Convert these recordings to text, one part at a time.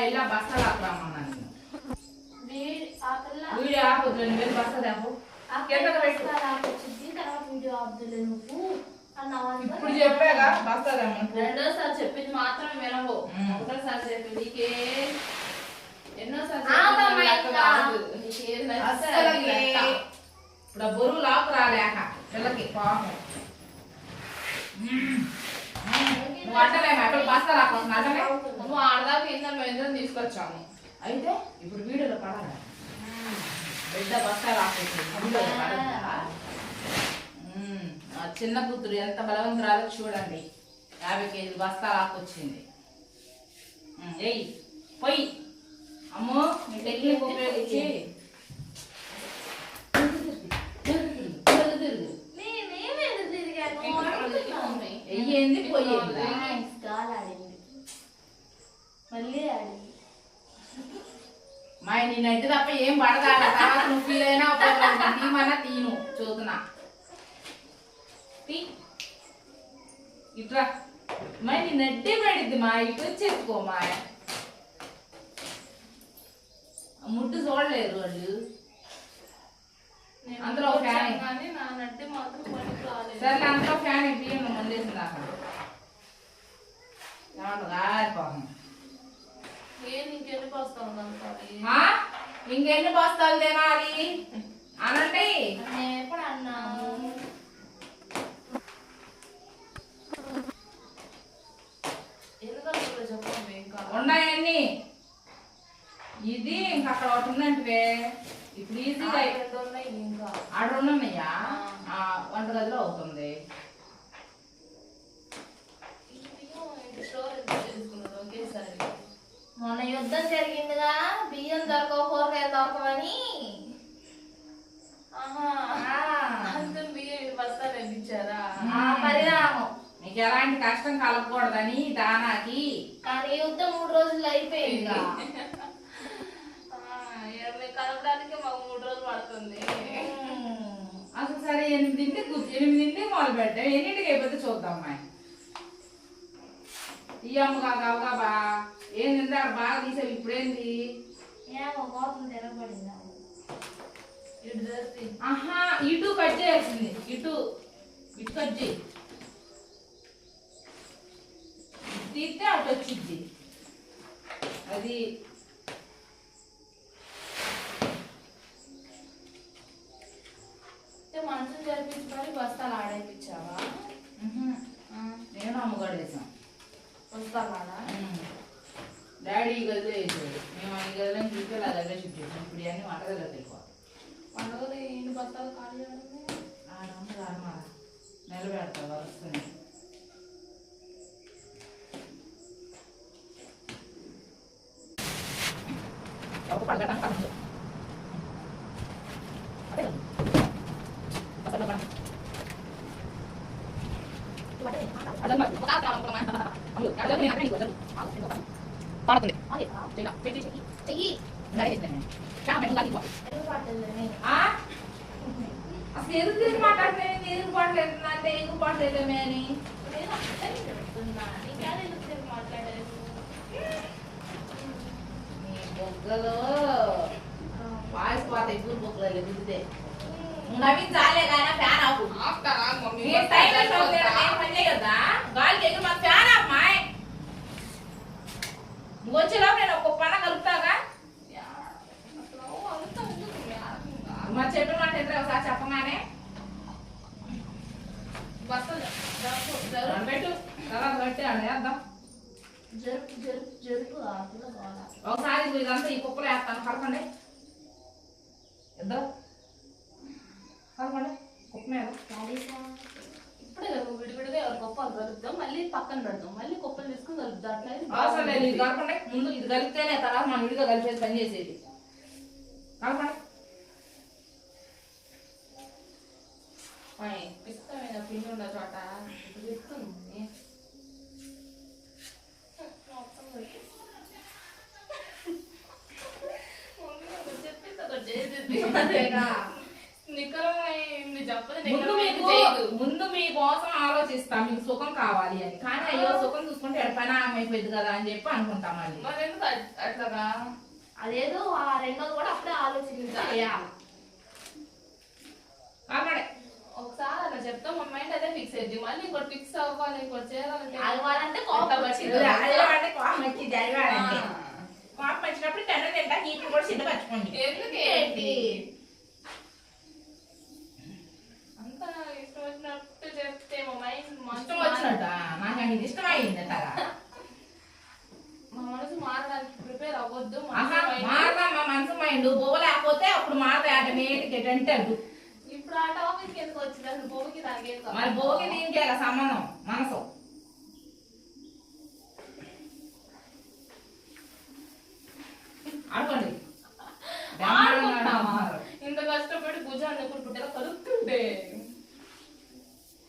ఇలా బస్తాలు ఆపరామన్నా వీడియో ఆపొద్దు మీరు బస్తా తేపు ఇప్పుడు చెప్పాగా బస్తా రెండోసారి చెప్పింది మాత్రం వినవు ఒకటోసారి చెప్పింది నీకే ఎన్నోసారి ఇప్పుడు బరువు లాపు రాలేక పిల్లకి పాపం నువ్వు అంటలేము అక్కడ బస్తా రాకుండా అంటే నువ్వు ఆడదాకా ఏందో మేము ఇద్దరం తీసుకొచ్చాము అయితే ఇప్పుడు వీడియోలో పడాలి బిడ్డ బస్తా రాకుండా చిన్న కూతురు ఎంత బలవంతురాలో చూడండి 50 కేజీలు బస్తా రాకొచ్చింది ఏయ్ పోయి అమ్మో మీ టెక్నిక్ ఉపయోగించి ఏంది పోయింది మా నేనంటే తప్ప ఏం పడదా తర్వాత నువ్వు ఫీల్ అయినా తీమన్నా తీను చూతున్నా ఇట్రా మా నీ నడ్డే పడిద్ది మా ఇటు వచ్చేసుకో మా ముట్టు చూడలేరు వాళ్ళు అందులో ఫ్యాన్ సరే అందులో ఫ్యాన్ బియ్యం మందేసింది దాకా పాపం ఇంకెన్ని బస్తాలు తినాలి అనండి ఎప్పుడు అన్నాము ఉన్నాయన్ని ఇది ఇంకా అక్కడ ఒకటి ఉందంటే ఇప్పుడు ఈజీగా ఆడ ఉన్నాయా వంటగదిలో అవుతుంది మొన్న యుద్ధం జరిగిందిగా బియ్యం దొరకవు కూరగాయలు దొరకవని బియ్యం బస్తాలు పంపించారా పరిణామం మీకు ఎలాంటి కష్టం కలగకూడదని దానాకి కానీ యుద్ధం 3 రోజులు అయిపోయింది కలపడానికి మాకు 3 రోజులు పడుతుంది అసలు సరే 8 మొదలు పెట్టాం ఎన్నింటికి అయిపోతే చూద్దాం అమ్మాయి ఈ అమ్మగా కావుగా ఏంది అక్కడ బాగా తీసావు ఇప్పుడేంది ఏమో కోపం తిరగబడింది ఆహా ఇటు కట్ చేయాల్సింది ఇటు కట్ చేయి తీస్తే అటు వచ్చింది అది మనసులు జరిపించుకొని బస్తాలు ఆడేపించావా నేను అమ్మగాడు వేసాం బస్తాలు ఆడా డాడీ ఈ గదిలో వేసాడు మేము ఈ గదిలో చూస్తే ఆ గదిలో షిఫ్ట్ చేసాం ఇప్పుడు ఇవన్నీ వంటగదిలో తెలియదు పండుగలు ఎన్ని బస్తాలు ఖాళీ ఆడమ్మా నిలబెడతారు వరుసని అసలు ఎదురు తిరిగి మాట్లాడుతున్నాను ఎదురు పాటలేదు అంటే ఎదురు పాటలేదేమే అని బొగ్గలో వాయిస్ పాత ఎక్కువ బొగ్గలు బుద్ధితే నవీన్ చాలే కానీ ఫ్యాన్ ఆపు పని చేయొద్దా గాలికి ఎగురు మాకు ఫ్యాన్ ఆపమాయ్ నువ్వు వచ్చేలోపు నేను ఒక్కొక్క పన కలుపుతాగా మా చెప్పిన మాట ఎంత ఒకసారి చెప్పగానే పెట్టు తర్వాత పెట్టి వేద్దాం ఒకసారి ఇదంతా ఈ కుక్కలు వేస్తాను కలపండి ఇద్దాం కలపండి కుక్క మీద ఇప్పుడే విడివిడిగా ఎవరి కుప్పలు కలుపుతాం మళ్ళీ పక్కన పెడతాం మళ్ళీ కుప్పలు తీసుకుని కలుపుతాం అట్లా అవసరం లేదు ఇది కలపండి ముందు ఇది కలిపితేనే తర్వాత మనం విడిగా కలిపేసి పని చేసేది కలపండి ఇష్టమైన పిండి ఉన్న చోట చెప్తుంది నికరమైన చెప్పదు ముందు మీకోసం ఆలోచిస్తా, మీకు సుఖం కావాలి అని. కానీ అయ్యో సుఖం చూసుకుంటే పని అయిపోయింది కదా అని చెప్పి అనుకుంటాం. మరి ఎందుకు అట్లాగా? అదేదో ఆ రెండోది కూడా అప్పుడే ఆలోచించాలి. అక్కడే ఒకసారి అలా చెప్తాం, మన మైండ్ అదే ఫిక్స్ అయ్యింది. మళ్ళీ ఇంకోటి ఫిక్స్ అవ్వాలి, ఇంకోటి చేయాలంటే అవ్వాలంటే కోపం వచ్చింది. కోపం వచ్చి జరగాలంటే కోపం వచ్చినప్పుడు తింటా ఇప్పుడు కూడా సిద్ధపరచుకోండి. ఎందుకేంటి అంత ఇష్టం వచ్చినట్టు చెప్తే మా మైండ్ ఇష్టం వచ్చినట్ట నాకు అది ఇష్టమైంది అంటారా? మా మనసు మారడానికి ప్రిపేర్ అవ్వద్దు. మారదా మా మనసు మైండ్ పోలేకపోతే అప్పుడు మారదా ఆటోమేటిక్ అంటే అడ్డు. ఇప్పుడు ఆ టాపిక్ ఎందుకు వచ్చింది అసలు? భూమికి దానికి మరి భోగి దీనికే సంబంధం మనసు. అనుకోండి ఇంత కష్టపడి భుజాన్ని ఎప్పుడు పుట్టేలా కలుపుతుంటే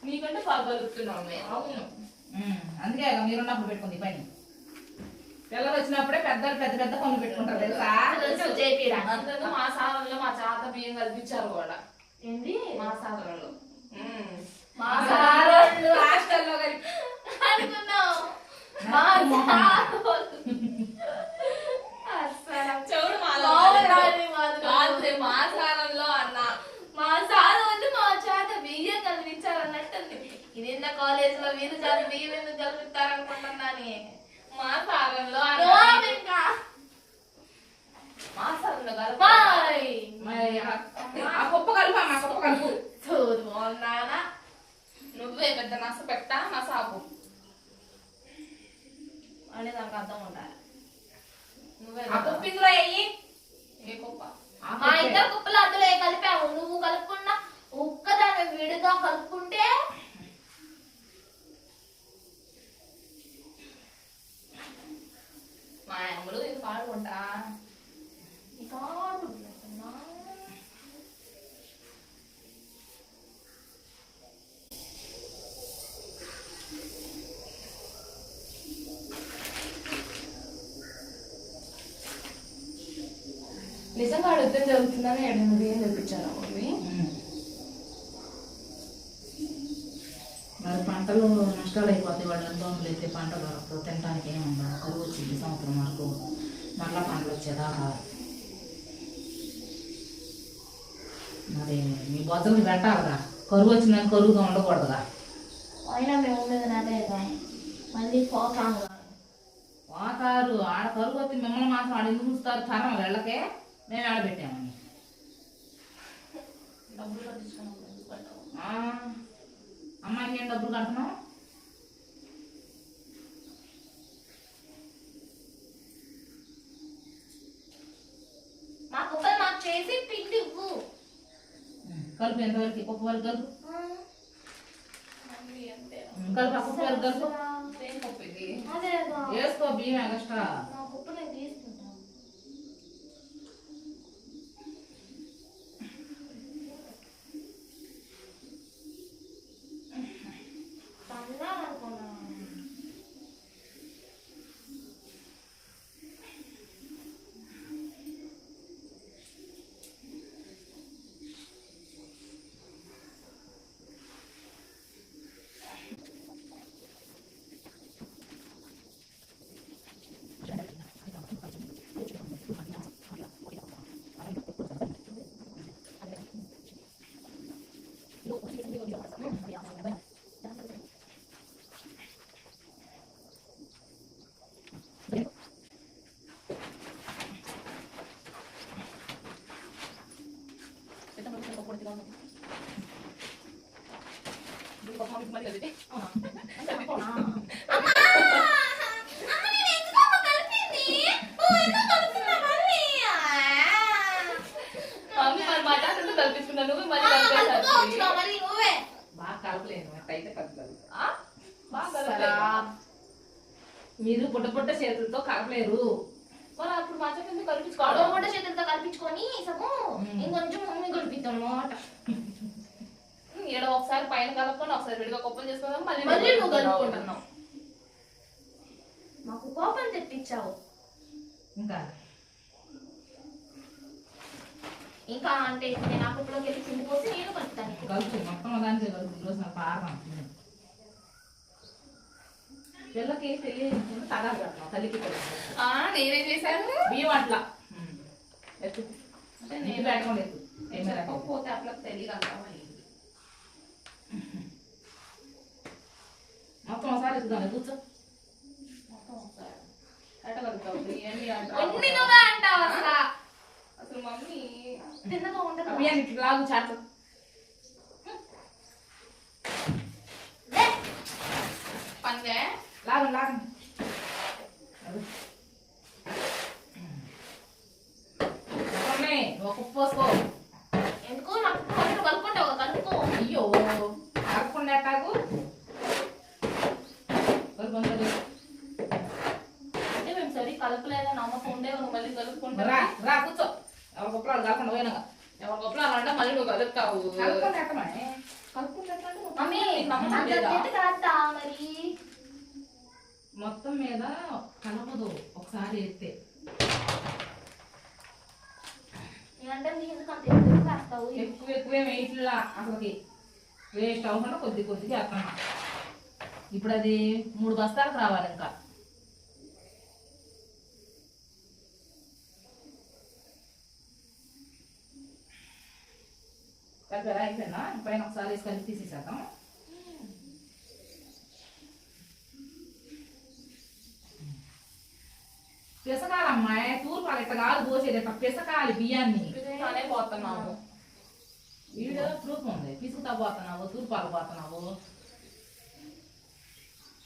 నీకంటే బాగా కలుపుతున్నాం మేము. అవును, అందుకే మీరున్నప్పుడు పెట్టుకుంది పని. పిల్లలు వచ్చినప్పుడే పెద్దలు పెద్ద పెద్ద పనులు పెట్టుకుంటారు తెలుసా? అందరూ మా సాధనలో మా చేత బియ్యం కల్పించారు కూడా. ఏంటి మా సాధనలో మా సారోళ్ళు హాస్టల్లో అనుకున్నావు. చెవుడు మా సాధనలో అన్న మా సార్ వాళ్ళు మా చేత బియ్యం కల్పించాలన్నట్టుంది. ఇది కాలేజ్ లో వీరు చేత బియ్యం ఎందుకు కల్పిస్తారనుకుంటున్నాను. మా సాధనలో ఇంకా మా సాధనలో కాదు ఆ కుప్ప కలుపు మా కుప్ప కలుపు. బాగున్నానా? నువ్వే పెద్ద నస పెట్టా నా సాపు అని నాకు అర్థం ఉండాలి. నువ్వే ఆ కుప్ప ఇందులో అయ్యి ఏ కుప్ప? మా ఇద్దరు కుప్పలు అందులో కలిపావు. నువ్వు కలుపుకున్నా ఒక్కదాన్ని విడిగా కలుపుకుంటే మా అమ్మలు ఇది పాడుకుంటా నిజంగా యుద్ధం జరుగుతుందని ఏం తెప్పించాను మరి పంటలు నష్టాలు అయిపోతాయి. వాళ్ళు అనుభవంలో అయితే పంట దొరకదు, తినడానికి ఏముందా? కరువు వచ్చింది సంవత్సరం వరకు, మళ్ళా పంటలు వచ్చేదాకా. మరి మీ బొజ్జలు పెట్టాలిగా, కరువు వచ్చిందని కరువుగా ఉండకూడదుగా. అయినా మేము ఉండేది అదే మళ్ళీ పోతాము. పోతారు ఆడ కరువు వచ్చి మిమ్మల్ని మాత్రం ఆడ ఎందుకు ఉంచుతారు? తరం వెళ్ళకే మేము ఆడబెట్టామని. డబ్బులు కట్టించుకున్నాం. అమ్మాయికి ఏం డబ్బులు కడుతున్నావు? మా కుప్పలు మాకు చేసి పిండి ఇవ్వు. కలుపు ఎంతవరకు? కుప్ప వరకు కలుపు, కలుపు ఆ కుప్ప వరకు కలుపు. వేసుకో బియ్యం ఎక్స్ట్రా. మా కుప్ప నేను తీసుకుంటాను. మీరు పుట్ట పుట్ట చేతులతో కలపలేరు. మరి అప్పుడు మా చేతులతో కల్పించుకోవాలి. పుట్ట చేతులతో కల్పించుకొని సము ఇంకొంచెం మమ్మీ కల్పిస్తాం అన్నమాట. ఈడ ఒకసారి పైన కలుపుకొని ఒకసారి విడిగా కుప్పలు చేసుకుందాం, మళ్ళీ నువ్వు కలుపుకుంటున్నావు. మాకు కోపం తెప్పించావు. ఇంకా అంటే నేను ఆ కుప్పలోకి వెళ్ళి కింది పోసి నేను కలుపుతాను. కలుపు మొత్తం దానికే కలుపు ఈరోజు నాకు పారం పిల్లకి తెలియకుండా తగాదు పెట్టడం తల్లికి నేనేం చేశాను బియ్యం అట్లా ఎత్తు అంటే నీకు నేను పెట్టకుండా ఎత్తు ఏమీ రాకపోతే. చెప్పకపోతే అట్లా తెలియదు అంటావా మొత్తం ఒకసారి ఎత్తుదాం కూర్చో మొత్తం ఒకసారి ఎట్టగలుగుతావు ఇవన్నీ అన్ని నువ్వే అంటావు అసలు. అసలు మమ్మీ తిన్నగా ఉండదు. బియ్యాన్ని ఇట్లా లాగు చాటు లే. పందే లాగండి లాగండి ఒక ఉప్పు పోసుకో ఎందుకు నాకు కొంచెం కలుపుకుంటావు కదా, కలుపుకో. అయ్యో కలపకుండా ఎట్టాగు అంటే మేము సరి కలపలేదా నమ్మకం ఉండే నువ్వు మళ్ళీ కలుపుకుంటా రా రా కూర్చో ఎవరి గొప్పలు కలపకుండా పోయినాగా ఎవరి గొప్పలు అంటే మళ్ళీ నువ్వు కలుపుతావు కలపకుండా ఎట్టమని కలుపుకుండా ఎట్టండి మమ్మీ నమ్మకం అంత లేదా? చేతి కాస్తా మరి. మొత్తం మీద కలపదు ఒకసారి ఎత్తే నేనంటే నీ ఎందుకు అంత ఎక్కువ కాస్తావు? ఎక్కువ ఎక్కువేమి ఇట్లా అసలుకి వేస్ట్ అవ్వకుండా కొద్ది కొద్దిగా వేస్తాం ఇప్పుడు అది 3 బస్తాలకు రావాలి ఇంకా కలిపారా అయిపోయినా పైన ఒకసారి వేసి కలిపి తీసేసేద్దాం పిసకాలమ్మాయి తూర్పాలు ఇట్లా కాదు పోసేది ఇట్లా పిసకాలి బియ్యాన్ని పిసుకుతానే పోతున్నాము వీడియో ప్రూఫ్ ఉంది పిసుకుతా పోతున్నావు తూర్పాలు పోతున్నావు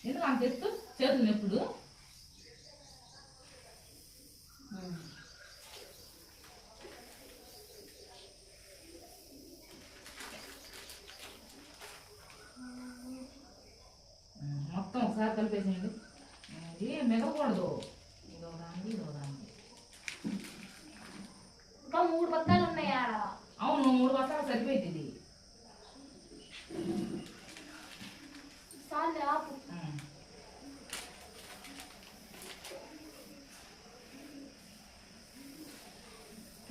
ఎందుకు అంత ఎత్తు చేతులు నొప్పుడు మొత్తం ఒకసారి కలిపేసేయండి ఇది మిగకూడదు ఇదో దాన్ని ఇదో దాన్ని ఇంకా 3 బత్తాలు ఉన్నాయి ఆడ. అవును 3 బస్తాలు సరిపోయింది ఇది చాలు ఆపు.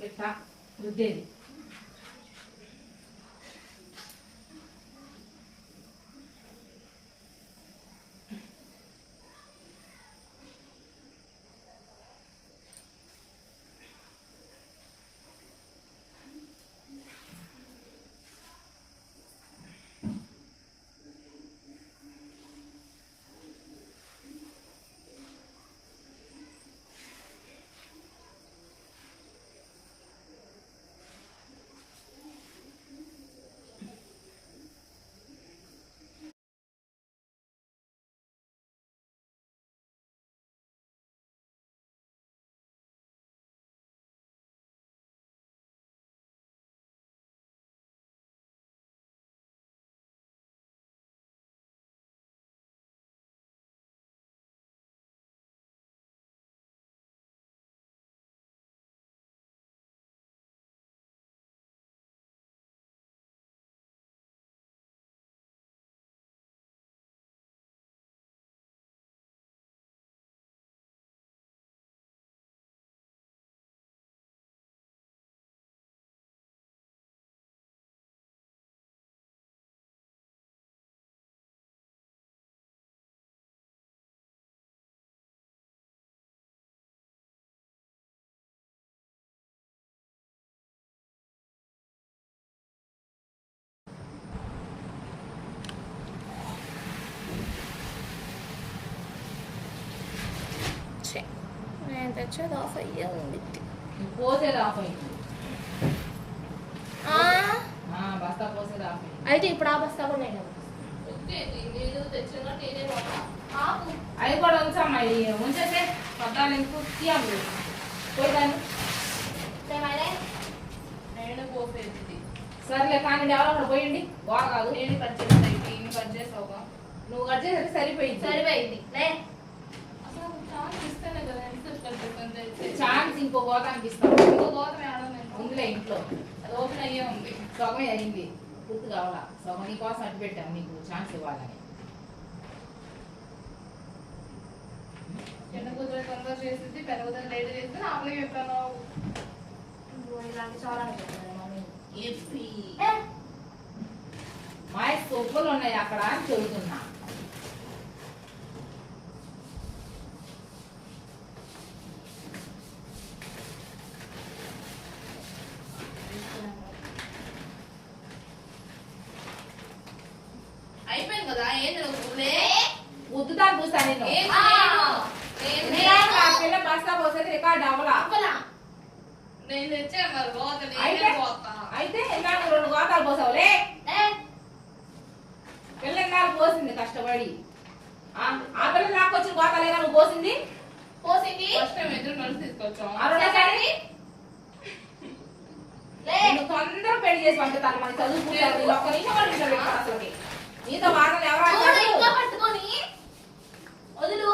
ఇట్లా రుద్దేది నేను తెచ్చేది ఆఫ్ అయ్యే ఉంది. పోసేది ఆఫ్ అయింది బస్తా పోసేది ఆఫ్ అయింది అయితే ఇప్పుడు ఆ బస్తా కూడా నేను నీళ్ళు తెచ్చినా నేనే పోతా ఆపు అది కూడా ఉంచమ్మా ఉంచేస్తే పద్దాలు ఎందుకు తీయాలి పోయేదాన్ని నేను పోసేది సర్లే కానీ ఎవరో అక్కడ పోయింది బాగా కాదు నేను కట్ చేస్తాను ఇన్ని కట్ చేసావుగా నువ్వు కట్ చేసేది సరిపోయింది సరిపోయింది లే. అసలు ఛాన్స్ ఇస్తేనే కదా ఎంత కట్ చేస్తాను ఛాన్స్ ఇంకో గోతానికి ఇస్తాం ఇంకో గోతం ఆడలేదు ఉందిలే ఇంట్లో అది ఓపెన్ అయ్యే ఉంది సగమే అయింది పూర్తి కావాలా సగం నీకోసం అడ్డు పెట్టాము నీకు ఛాన్స్ ఇవ్వాలని చిన్న కూతురు తొందర చేసింది పెద్ద కూతురు లేట్ చేస్తే నాపలే చెప్పాను ఇలాంటి చాలా మమ్మీ. ఎప్పి కుప్పలు ఉన్నాయి అక్కడ అని చెబుతున్నా. అయిపోయింది కదా ఏంటి ఉద్దుతా పూసా నేను పిల్ల బస్తా పోసేది రికార్డ్ అవ్వలా. నేను తెచ్చా మరి అయితే ఇందాక 2 గోతాలు పోసావులే. పిల్ల ఇందాక పోసింది కష్టపడి. ఆ పిల్ల నాకు వచ్చిన గోతాలేగా నువ్వు పోసింది. ఎదురు కలిసి తీసుకొచ్చాం. నేను తొందరగా పెళ్లి చేసి పంపుతాను. మనకి చదువుకుంటారు. ఒక్క నిమిషం కూడా ఇంట్లో పెట్టాను అసలుకి. నీతో వాదన ఎవరు పట్టుకొని వదులు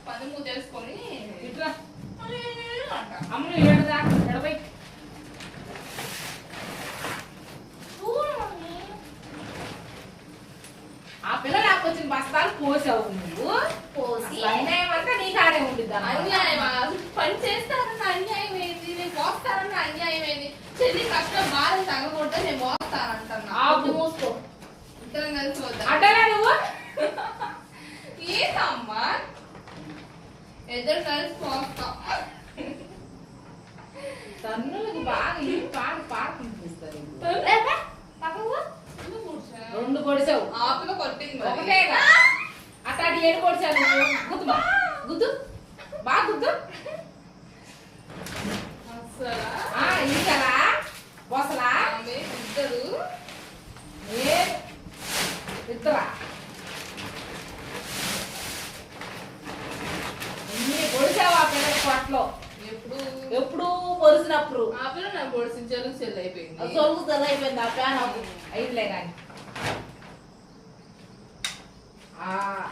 పని మూత చేసుకొని ఇట్లా అమ్ములు ఏడుదా ఎడబై ఆ పిల్ల నాకు వచ్చిన బస్తాలు పోసావు నువ్వు. పోసి అన్యాయం అంతా నీ కాడే ఉంటుంది. అన్యాయం పని చేస్తారన్న అన్యాయం ఏంది, నేను పోస్తారన్న అన్యాయం ఏంది. చెల్లి కష్టం బాధ తగ్గకూడదు నేను పోస్తానంటున్నా. ఆపు మూసుకో. ఇద్దరం కలిసి పోతాం. అడ్డలే నువ్వు ఏంటమ్మా ఇద్దరు కలిసి పోస్తాం. తన్నులకి బాగా ఈ పాట ఇస్తారు. 2 పొడిచావు. ఆపిలో కొట్టింది మరి. ఒకటేగా అట్లాంటి 7 పొడిచావు నువ్వు. గుద్దు బా గుద్దు బాగా గుద్దు. అసలా ఇంకలా బొసలా ఆమె ఇద్దరు ఇద్దరా ఎన్ని పొడిచావు ఆ పిల్లకి పొట్టలో. ఎప్పుడు పొడిచినప్పుడు ఆపిలో నాకు పొడిసిన చెల్లి చెల్లి అయిపోయింది. సొలుగు తెల్ల అయిపోయింది. ఆ ప్యాన్ అయిపోలే కానీ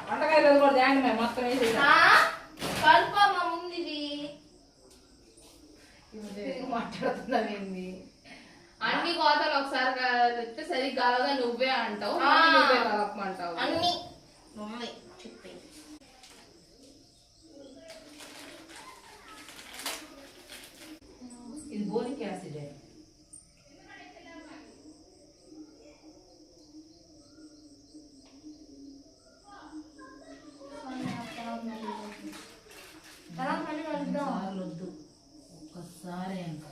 వంటకాయలు కూడా తేండి మేము మొత్తం వేసి కలుపమ్మ ముందువి మాట్లాడుతున్నావు ఏంది. అన్ని కోతలు ఒకసారి చెప్తే సరిగ్గా కలగా నువ్వే అంటావు, నువ్వే కలపమంటావు. అన్ని నువ్వే చెప్పి ఇది బోరిక్ యాసిడ్. వద్దు ఒక్కసారి ఇంకా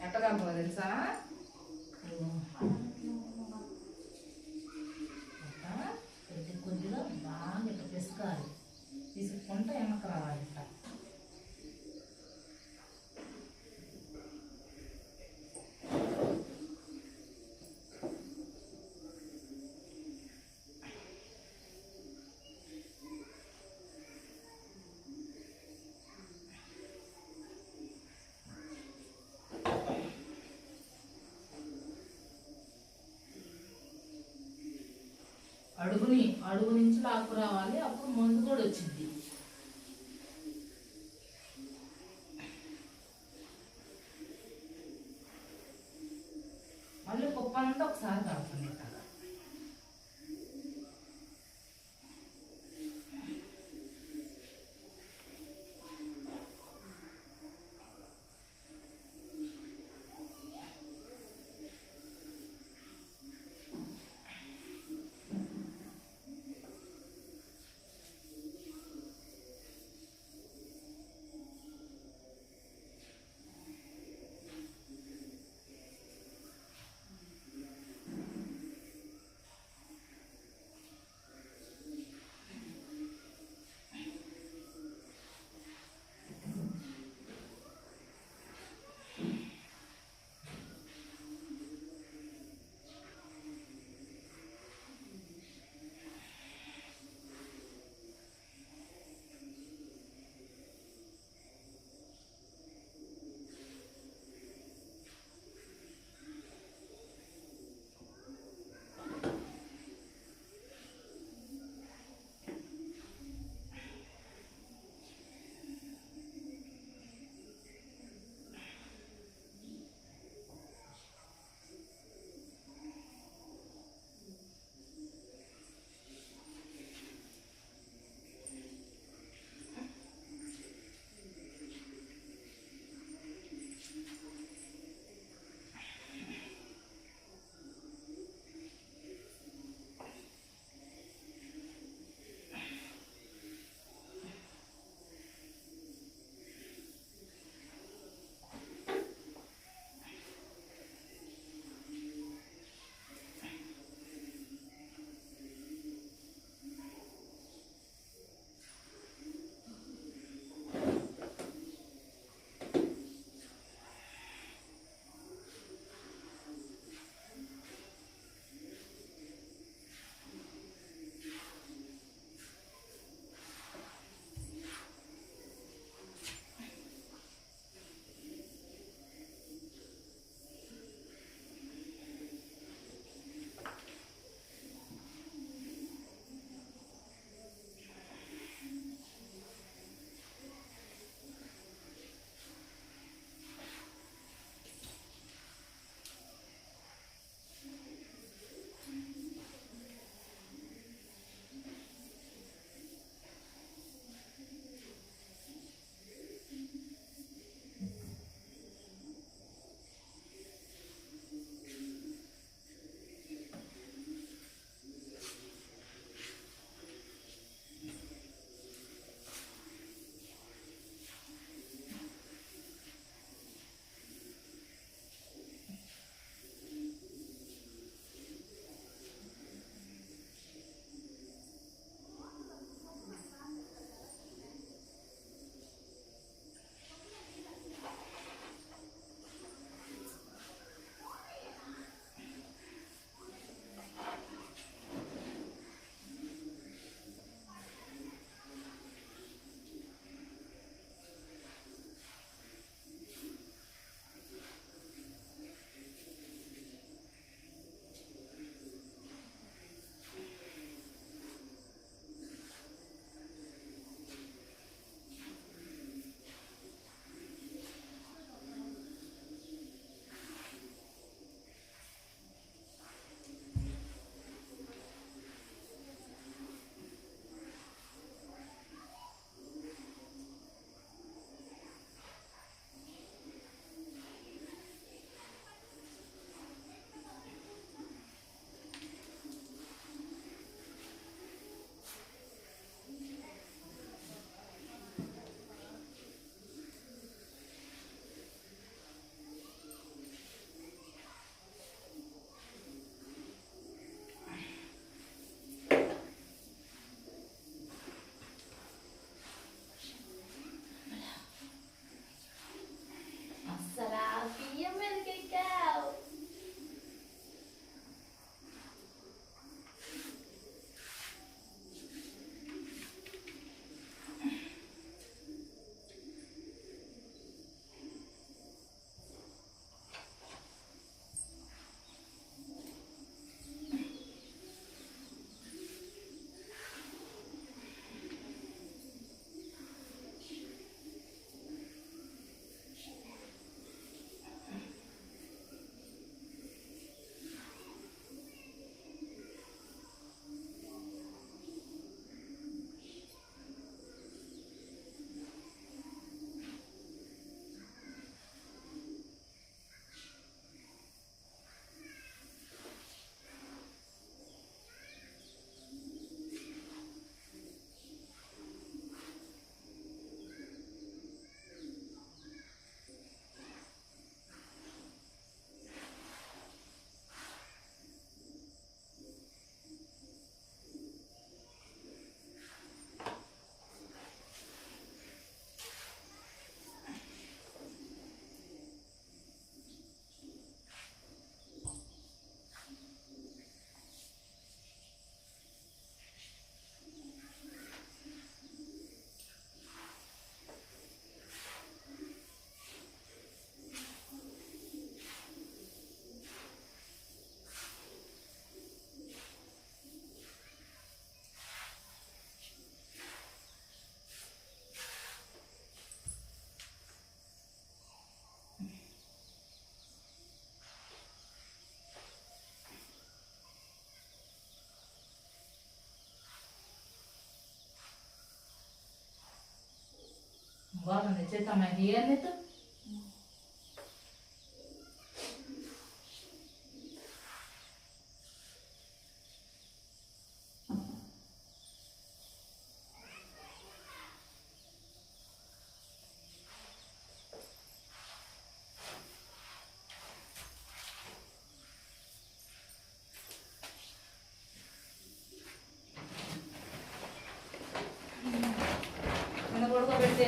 ఎట్టగా తెలుసా కొద్దిగా బాగా ఇట్లా పిసుకాలి. తీసుకుంటే వెనక రావాలి. ఇట్లా అడుగు నుంచి లాక్కు రావాలి. అప్పుడు మందు కూడా వచ్చింది. మళ్ళీ కుప్పంతా ఒకసారి కలుపుతుంది. Guarda, c'è tamai hiene tu. Mana పడుకోబెడితే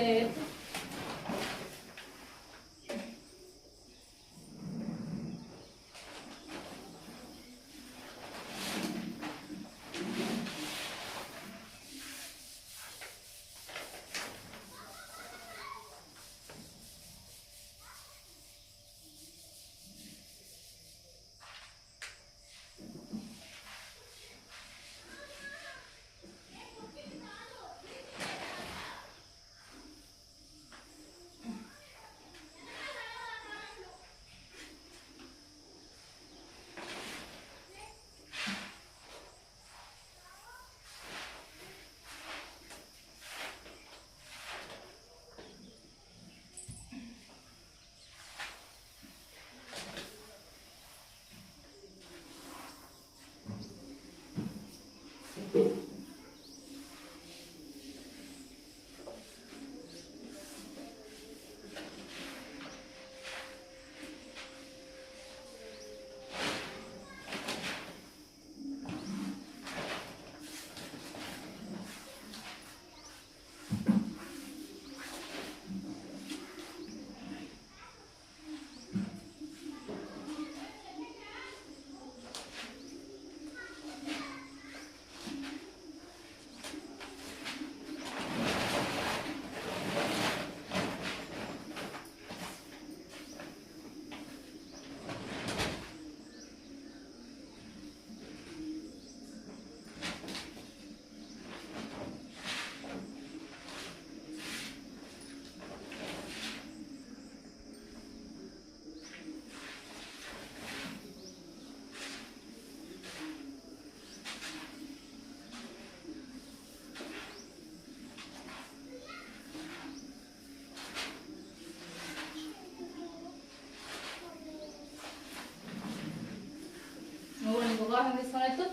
నువ్వు నీకు గోసం తీసుకొని ఎత్తు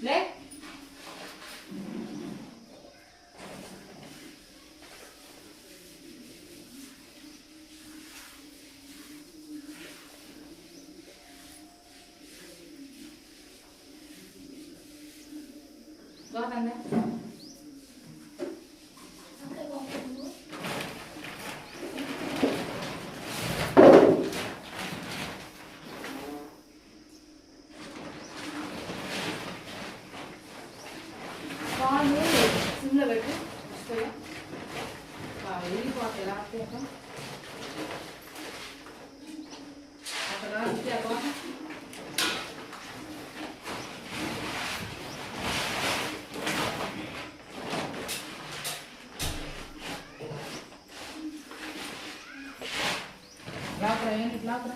లే గోసం లే పాలు సిమ్లో పెట్టి వస్తాయా వెళ్ళిపోతాయి రాత్రి అక్కడ రాత్రి అక్కడ లాకరా ఏంటి లాకరా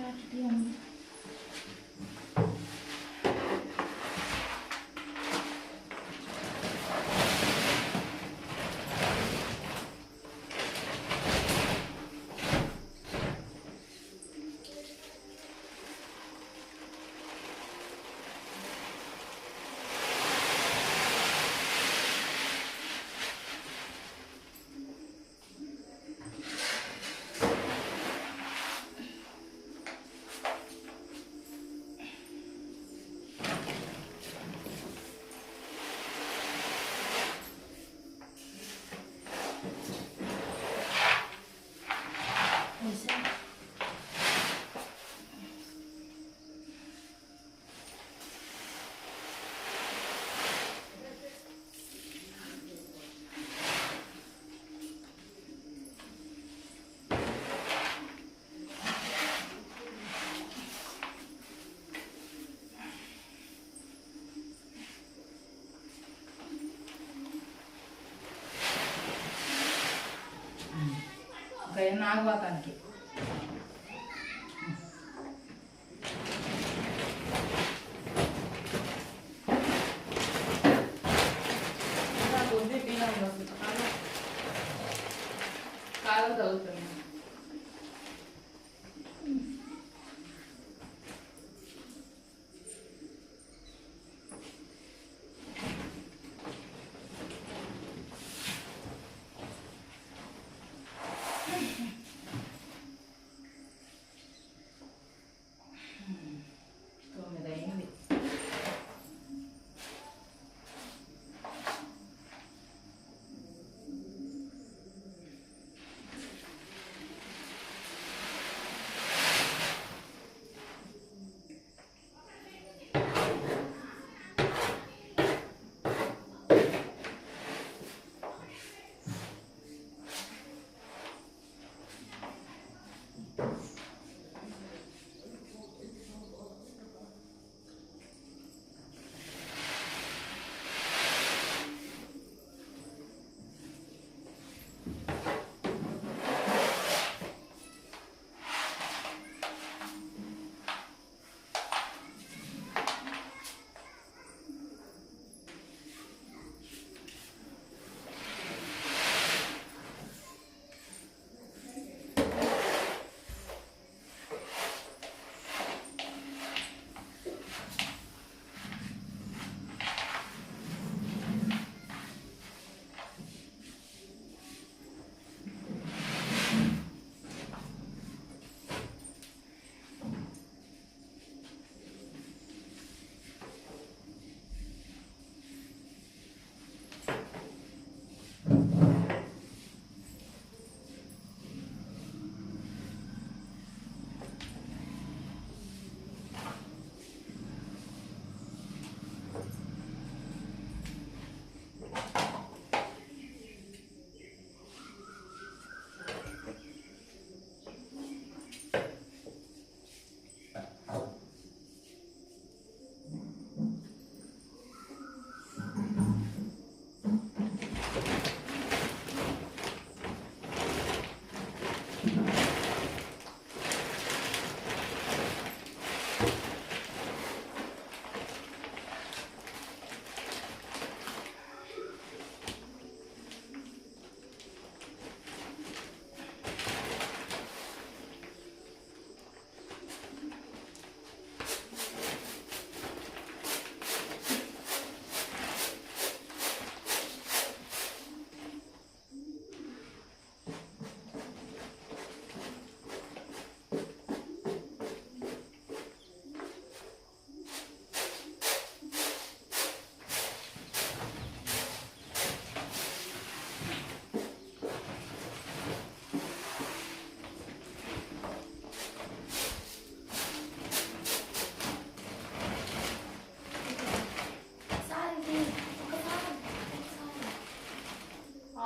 చాటి ఉంది. నాగవాతానికి కొద్ది పీనం వస్తుంది కాలం చదువుతుంది.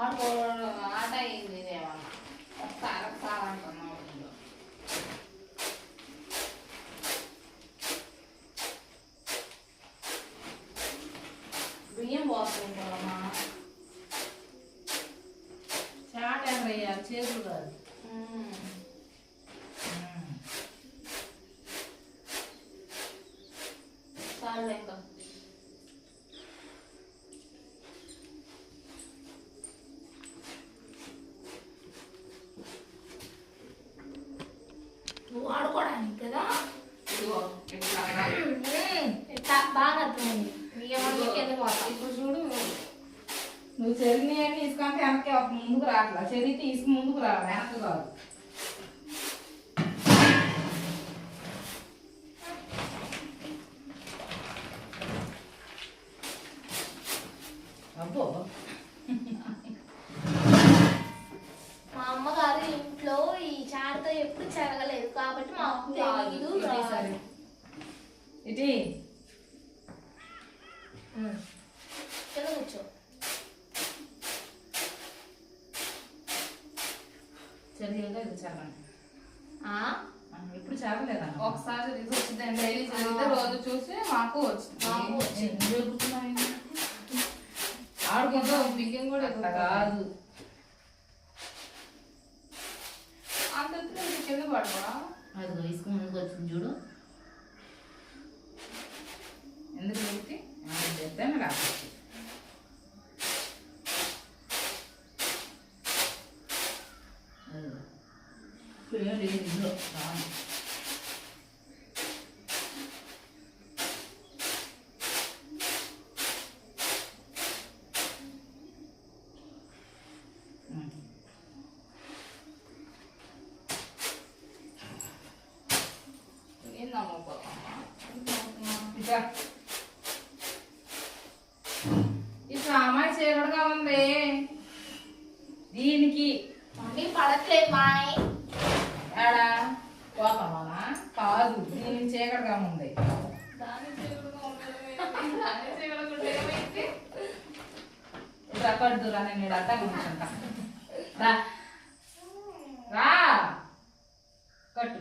ఆట అయింది ఏమన్నా ఒకసారి ఒకసారి అంటున్నావు. బియ్యం పోసుకుంటామా చాట ఎనభై చేతులు కాదు. వాడుకోవడానికి కదా. ఇదిగో ఇట్లా ఇట్లా బాగా అర్థమైంది. కింద పోతా. ఇప్పుడు చూడు, నువ్వు చెల్లిని ఏమి తీసుకుంటే వెనక్కి ఒక ముందుకు రాట్లా, చెల్లి తీసుకు ముందుకు రా, వెనక్కి కాదు. అబ్బో మా అమ్మగారు ఇంట్లో ఈ చారుతో ఎప్పుడు చెరగలేదు కాబట్టి మా అమ్మ తెలీదు. సరే ఇటీ కింద కూర్చో. చదివేగా ఇది చదవండి. ఆ? ఎప్పుడు చదవలేదన్న ఒకసారి రిజల్ట్ వచ్చింది, డైలీ చదివితే రోజు చూసి మాకు వచ్చింది. ఆడుకుంటూ బియ్యం కూడా అట్లా కాదు. అంత కింద పడవా? అది ఇసుక ముందుకు వచ్చింది చూడు. ఎందుకు పెట్టి చెప్తే రావచ్చు. లేదు ఇందులో ఇప్పుడు అమ్మాయి చీకటిగా ఉంది, దీనికి మమ్మీ పడట్లేదు మాయ్. ఏడా పోతామా? కాదు, దీనికి చీకటిగా ఉంది. ఇప్పుడు అక్కడురా, నేను అడ్డా కూర్చుంటా. రా రా కట్టు.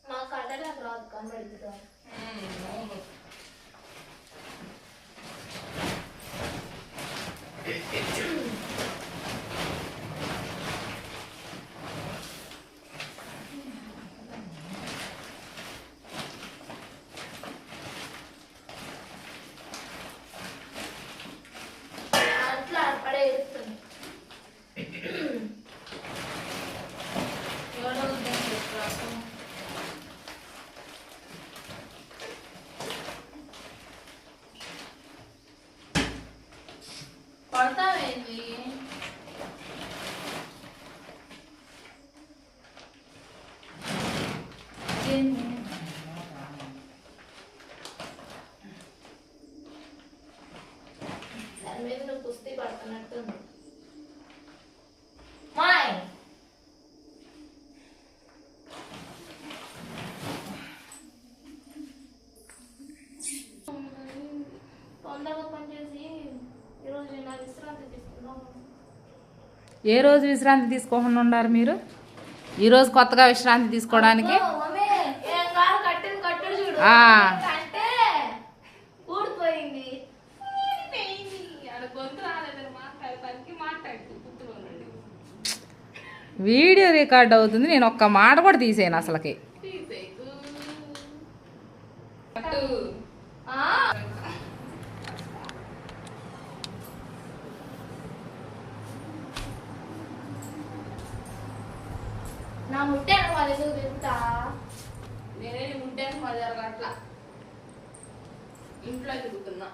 మా కట్టడానికి రాదు కనబడుతుందా? అట్లా అక్కడే ఎడుతుంది. ఎవరో ఉద్దేశం చెప్తారు. పడతావేంటి? దాని మీద నువ్వు కుస్తీ పడుతున్నట్టుంది. మాయ్ తొందరగా పనిచేసి ఈరోజు నా విశ్రాంతి తీసుకుందాం. ఏ రోజు విశ్రాంతి తీసుకోకుండా ఉన్నారు మీరు? ఈరోజు కొత్తగా విశ్రాంతి తీసుకోవడానికి మమ్మీ ఏం కాదు కట్టింది కట్టడు చూడు. ఆ. అంటే ఊడిపోయింది. ఆడ గొంతు రాలేదని మాట్లాడటానికి మాట్లాడుతూ గుర్తులో ఉండండి. వీడియో రికార్డ్ అవుతుంది, నేను ఒక్క మాట కూడా తీసేయను అసలుకి. తీసేకు అటు ఆ నా ముట్టాను వాళ్ళు ఎందుకు తింటా. నేనే ఉంటాను మరి అట్లా ఇంట్లో తిరుగుతున్నా.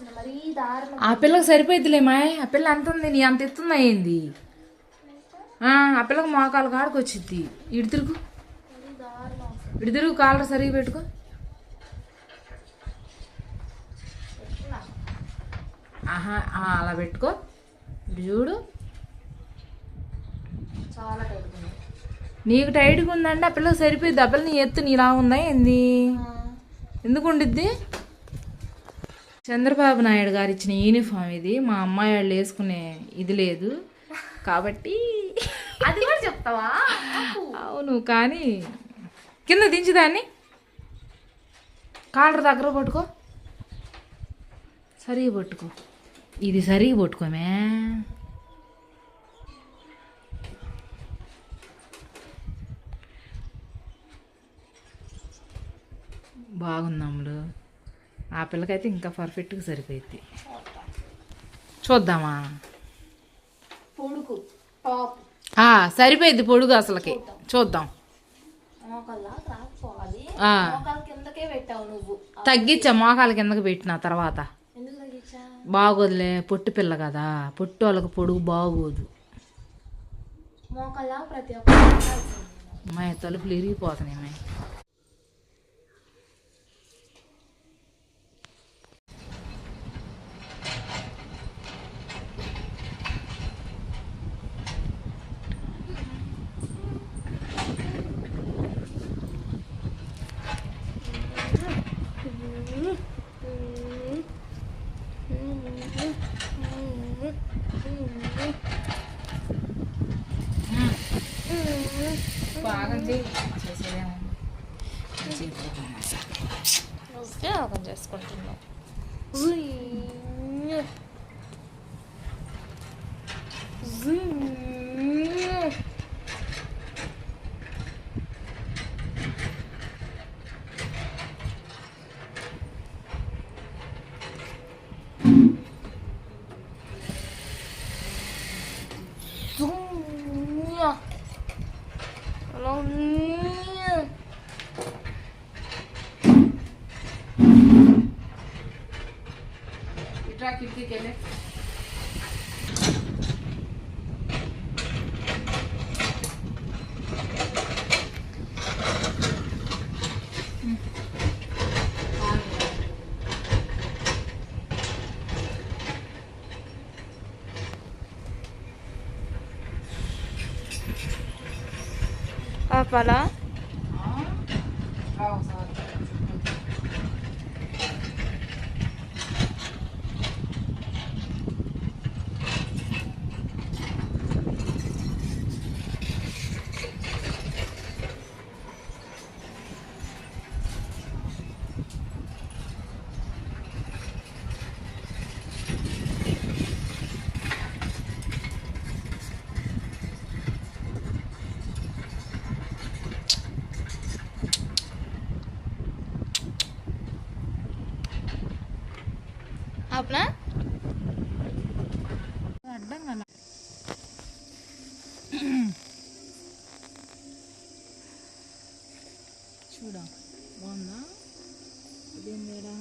అసలు మరీ దారుణం. ఆ పిల్లకి సరిపోయిద్దిలేమా, ఆ పిల్ల ఎంత ఉంది, నీ అంత ఎత్తుంది అయింది. ఆ పిల్లకి మోకాలు కాడికి వచ్చిద్ది. ఇటు తిరుగు, మరీ దారుణం అసలు. ఇటు తిరుగు, కాలర్ సరిగా పెట్టుకో. ఆహా అలా పెట్టుకో. ఇటు చూడు, చాలా టైట్ ఉంది. నీకు టైట్గా ఉందంటే ఆ పిల్లకి సరిపోయిద్ది. ఆ పిల్ల నీ ఎత్తు నీలా ఉందా ఏంది? ఎందుకు ఉండిద్ది? చంద్రబాబు నాయుడు గారు ఇచ్చిన యూనిఫామ్ ఇది. మా అమ్మాయి వాళ్ళు వేసుకునే ఇది లేదు కాబట్టి అది కూడా చెప్తావా? అవును, కానీ కింద దించుదాన్ని, కాలర్ దగ్గర పట్టుకో, సరిగా పట్టుకో, ఇది సరిగా పట్టుకోమే. బాగుంది అమ్ములు. ఆ పిల్లకైతే ఇంకా పర్ఫెక్ట్గా సరిపోయింది. చూద్దామా? పొడుగు టాప్ సరిపోయింది పొడుగు అసలుకి. చూద్దాం. మోకాల్లా రాకపోవాలి. ఆ. మోకాల కిందకే పెట్టావు నువ్వు. తగ్గించా, మోకాల కిందకి పెట్టిన తర్వాత. ఎందుకు తగ్గించా? బాగోదులే, పొట్టి పిల్ల కదా, పొట్టి వాళ్ళకి పొడుగు బాగోదు. మోకాల్లా ప్రతి ఒక్క అమ్మాయి తలుపులు ఇరిగిపోతున్నాయి అమ్మాయి. బాగుంది, ఉపయోగం చేసుకుంటున్నావు. ఇట్లా కిటికీకి వెళ్ళి ఆపాలా? ఆపనా? అడ్డం కదా. చూడా బాగుందా? ఇదేం వేడా?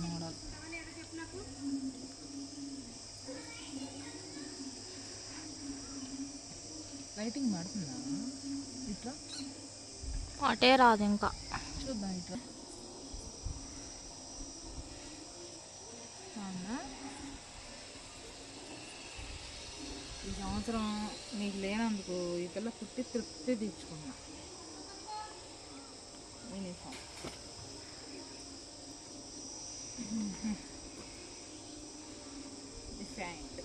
మోడల్ లైటింగ్ పడుతుందా ఇట్లా? అటే రాదు ఇంకా. చూద్దాం ఇట్లా. అవునా? ఈ సంవత్సరం నీకు లేనందుకు ఈ పిల్ల పుట్టి తృప్తి తెచ్చుకున్నా యూనిఫామ్. ప్యాంట్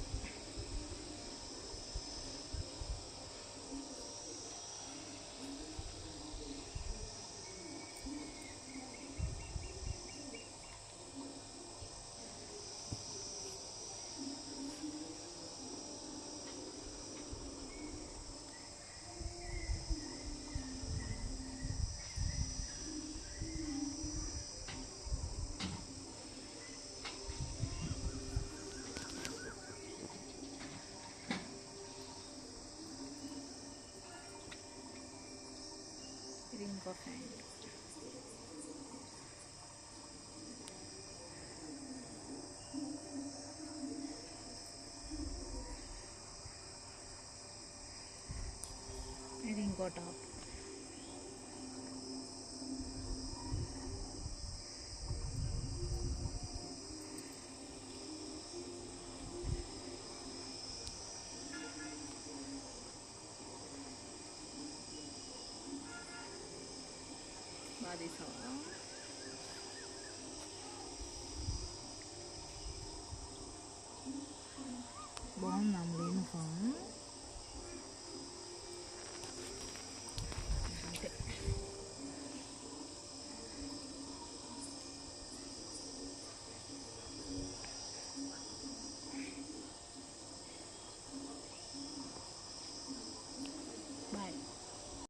ఇది ఇంకో ప్యాంట్. ఇది ఇంకో టాప్. బాగా తీసావా? బాగుందా యూనిఫామ్?